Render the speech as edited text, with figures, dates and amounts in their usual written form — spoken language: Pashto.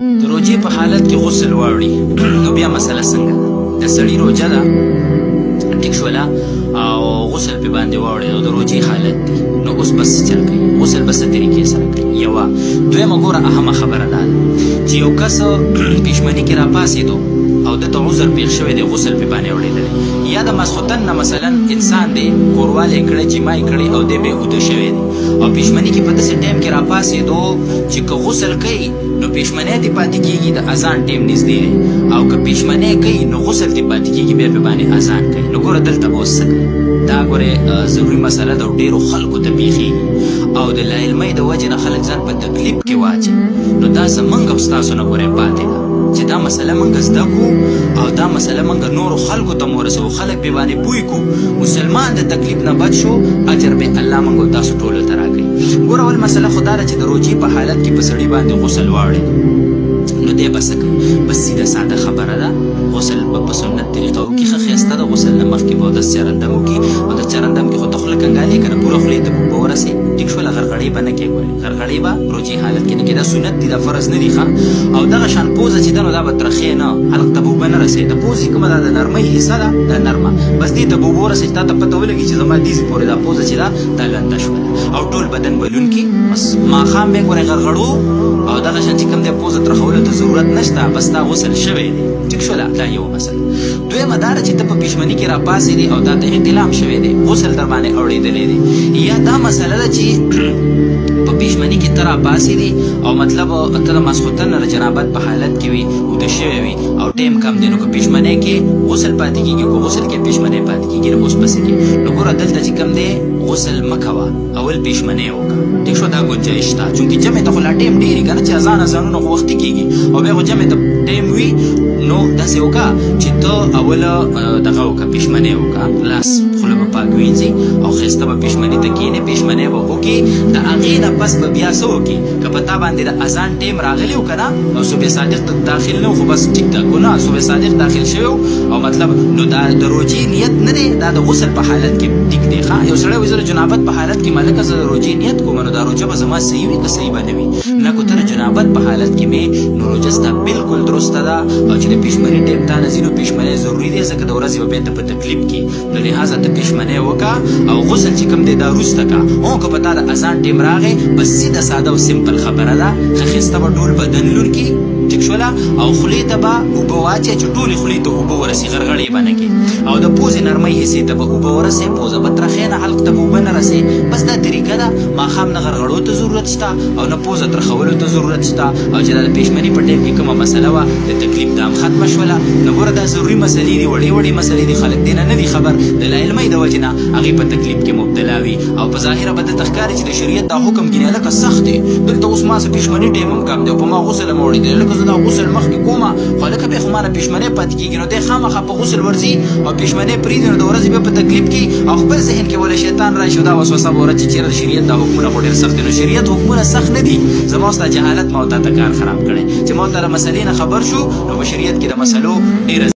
د روجې په حالت کې غسل واوړي نو بیا مسله څنګه ده؟ د سړي روجه ده ټیک شوله او غسل پې باندې واوړي او د روجې حالت دی نو اوس بس چل کوي غسل به څه طریقې سره کوي یوه دویمه ګوره اهمه خبره دا ده چې یو کس پېشمني کې راپاڅېدو او دته عذر پېښ شوی دی غسل پې باندې اورېدلی یا د ماسخوتن نه مثلا انسان دی کوروالی یې کړی جما یې کړی او دی بې اوده شوی دی او پېشمني کې په داسې ټایم کې راپاڅېدو چې که غسل کوي نو پېشمنی دې پاتې کېږي د اذان ټایم نږدې دی او که پېشمنی کوي نو غسل دې پاتې کېږي بیا پې باندې اذان کوي نو ګوره دلته به اوس څه کوي دا ګورې ضروري مسله ده او ډېرو خلکو ته پېښېږي او د لاعلمۍ د وجې نه خلک ځان په تکلیف کې واچي نو دا زمونږ او ستاسو نه ګورې پاتې ده چې دا مسله موږ زده کړو او دا مسله موږ نورو خلکو ته مو ورسوو خلک بې باندې پوه کړو مسلمان د تکلیف نه بچ شو اجر به الله موږ او تاسو ټولو ته راکوي ګوره اول مسله خو دا ده چې د روجې په حالت کې په سړي باندې غسل واوړېد نو دی به څه کوي بس سیده ساده خبره ده غسل به په سنت طریقه وکړي ښه ښایسته ده غسل نه مخکې به اودس چرندم وکړي او د چرندم کې خو ته خوله کنګالې که نه پوره خولې ته به ورسې ټیک شوله غرغړې به نه کې ګورې غرغړې به روجې حالت کې نه کې دا سنت دي دا فرض نه دي ښه او دغه شان پوزه چې ده نو دا به ترخې نه حلق ته به اوبه نه رسوي د پوزې کومه دا د نرمۍ حصه ده دا نرمه بس دې ته به اوبه ورسوي چې تا ته پته ولګي چې زما دیزې پورې دا پوزه چې ده دا لنده شوله او ټول بدن به لونکي بس ماښام به یې ګورې غرغړو او دغه شان چې کوم دی پوزه ترخولو ته ضرورت نشته بس دا غسل شوی دی ټیک شوله دا یو مسله دویمه دا ده چې ته په پېشمني کې راپاڅېدې او دا ته احتلام شوی دی غسل در باندې اورېدلی دی یا دا مسله ده چې په پېشمني کې ته راپاڅېدې او مطلب ته د ماسخوتن نه د جنابت په حالت کې وي اوده شوی وي او ټایم کم دی نو که پېشمنۍ کې غسل پاتې کېږي که غسل کې پېشمنۍ پاتې کېږي نو اوس پسې کې نو ګوره دلته چې کوم دی غسل مه کوه اول پېشمنۍ وکړه ټیک شو دا ګنجایش شته چونکې جمع ته خو لا ټایم ډېر وي که نه چې اذانونه خو وختي کېږي او بیا خو جمع ته ټایم وي نو داسې وکړه چې ته اوله دغه وکړه پېشمنۍ وکړه لاس خوله به پاک وینځي او ښایسته به پېشمنۍ ته کښېنې پېشمنۍ به وکړې د هغې نه پس به بیا څه وکړي که په تا باندې د اذان ټایم راغلی و که نه او صبح صادق ته داخل نه و خو بس ټیک ټاک و نه صبح صادق داخل شوی او مطلب نو دا د روجې نیت نه دی دا د غسل په حالت کې ټیک دی ښه یو سړی وایي زه د جنابت په حالت کې ملکه زه د روجې نیت کوم نو دا روجه به زما صحیح وي که صحیح به نه وي نه که ته د جنابت په حالت کې مې نو روجه ستا بلکل درسته ده او چې د پېشمنۍ ټایم تا نه ځي نو پېشمنۍ ضروري دی ځکه د ورځې به بیا ته په تکلیف کې نو لحاظه ته پېشمنۍ وکړه او غسل چې کوم دی دا وروسته کړه او که په تا د اذان ټایم راغی بس سیده ساده او سمپل خبره ده ښه ښایسته به ټول بدن لونکي ټیک شوله او خولې ته به اوبه واچوې چې ټولې خولې ته اوبه ورسي غرغړې به نه کې او د پوزې نرمۍ حصې ته به اوبه ورسې پوزه به ترخې نه حلق ته به اوبه نه رسې بس دا طریقه ده ماښام نه غرغړو ته ضرورت شته او نه پوزه ترخولو ته ضرورت شته او چې دا د پېشمني په ټایم کې کومه مسله وه د تکلیف دا هم ختمه شوله نو ګوره دا ضروري مسلې دي وړې وړې مسلې دي خلک دې نه دي خبر د لاعلمۍ د وجې نه هغې په تکلیف کې مبتلا وي او په ظاهره به درته ښکاري چې د شریعت دا حکم ګینې لکه سخت دی دلته اوس ما څه پېشمني ټایم هم کم دی او په ما غسل هم اورېدلی لکه زه دا غسل مخکې کومه خو لکه بیا خو ما نه پېشمنۍ پاتې کېږي نو دی خامخا په غسل ورځي او پېشمنۍ پرېږدي نو د ورځې بیا په تکلیف کې او خپل ذهن کې ولی شیطان راشي او دا وسوسه به ورځي چې چېرې د شریعت دا حکمونه خو ډېر سخت دي نو شریعت حکمونه سخت نه دي زما ستا جهالت ما او تا ته کار خراب کړی چې ما ته د مسلې نه خبر شو نو په شریعت کې د مسلو ډېره